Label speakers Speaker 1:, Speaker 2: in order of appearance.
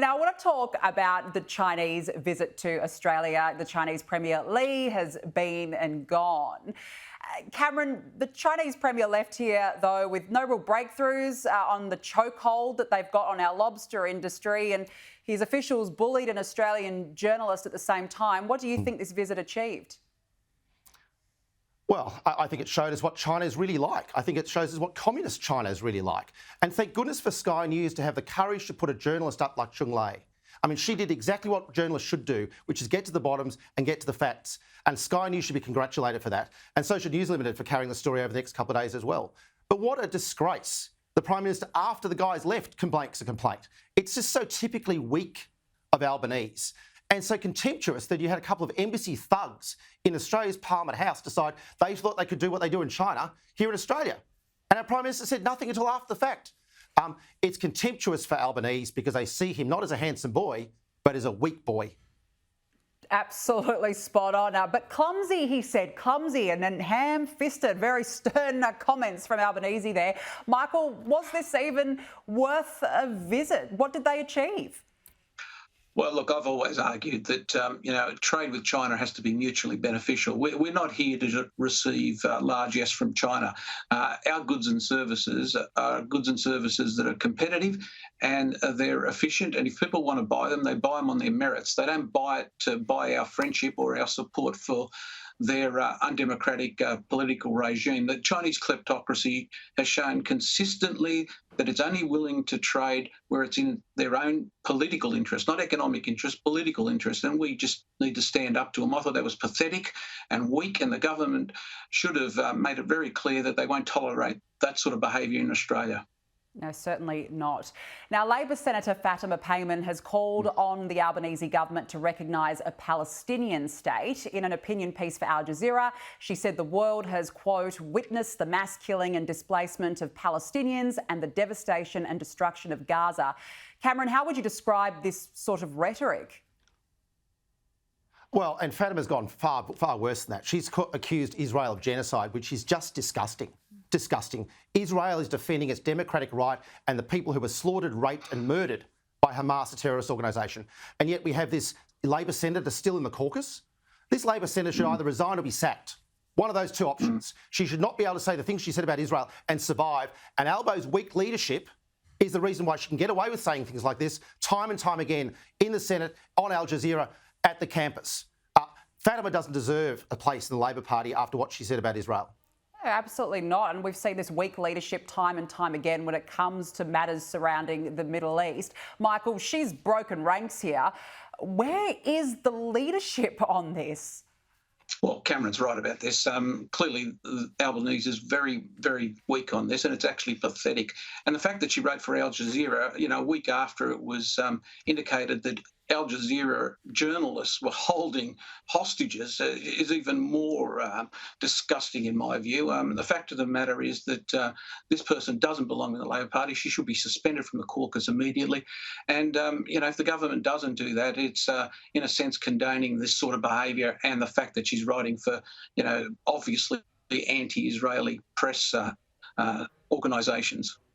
Speaker 1: Now, I want to talk about the Chinese visit to Australia. The Chinese Premier Li has been and gone. Cameron, the Chinese Premier left here, though, with no real breakthroughs on the chokehold that they've got on our lobster industry, and his officials bullied an Australian journalist at the same time. What do you think this visit achieved?
Speaker 2: Well, I think it showed us what China is really like. I think it shows us what communist China is really like. And thank goodness for Sky News to have the courage to put a journalist up like Cheng Lei. I mean, she did exactly what journalists should do, which is get to the bottoms and get to the facts. And Sky News should be congratulated for that. And so should News Limited for carrying the story over the next couple of days as well. But what a disgrace. The Prime Minister, after the guys left, complaints a complaint. It's just so typically weak of Albanese. And so contemptuous that you had a couple of embassy thugs in Australia's Parliament House decide they thought they could do what they do in China here in Australia. And our Prime Minister said nothing until after the fact. It's contemptuous for Albanese because they see him not as a handsome boy, but as a weak boy.
Speaker 1: Absolutely spot on. But clumsy, he said, clumsy, and then ham-fisted, very stern comments from Albanese there. Michael, was this even worth a visit? What did they achieve?
Speaker 3: Well, look, I've always argued that, trade with China has to be mutually beneficial. We're not here to receive largesse from China. Our goods and services are goods and services that are competitive and they're efficient. And if people want to buy them, they buy them on their merits. They don't buy it to buy our friendship or our support for their undemocratic political regime. The Chinese kleptocracy has shown consistently that it's only willing to trade where it's in their own political interest, not economic interest, political interest. And we just need to stand up to them. I thought that was pathetic and weak, and the government should have made it very clear that they won't tolerate that sort of behaviour in Australia.
Speaker 1: No, certainly not. Now, Labor Senator Fatima Payman has called on the Albanese government to recognise a Palestinian state. In an opinion piece for Al Jazeera, she said the world has, quote, witnessed the mass killing and displacement of Palestinians and the devastation and destruction of Gaza. Cameron, how would you describe this sort of rhetoric?
Speaker 2: Well, and Fatima's gone far worse than that. She's accused Israel of genocide, which is just disgusting. Disgusting. Israel is defending its democratic right and the people who were slaughtered, raped and murdered by Hamas, a terrorist organisation. And yet we have this Labor senator still in the caucus. This Labor senator should either resign or be sacked. One of those two options. She should not be able to say the things she said about Israel and survive. And Albo's weak leadership is the reason why she can get away with saying things like this time and time again in the Senate, on Al Jazeera, at the campus. Fatima doesn't deserve a place in the Labor Party after what she said about Israel.
Speaker 1: No, absolutely not. And we've seen this weak leadership time and time again when it comes to matters surrounding the Middle East. Michael, she's broken ranks here. Where is the leadership on this?
Speaker 3: Well, Cameron's right about this. Clearly, Albanese is very, very weak on this, and it's actually pathetic. And the fact that she wrote for Al Jazeera, a week after it was indicated that Al Jazeera journalists were holding hostages is even more disgusting in my view. The fact of the matter is that this person doesn't belong in the Labor Party. She should be suspended from the caucus immediately. And, if the government doesn't do that, it's in a sense condoning this sort of behaviour and the fact that she's writing for, obviously anti-Israeli press organisations.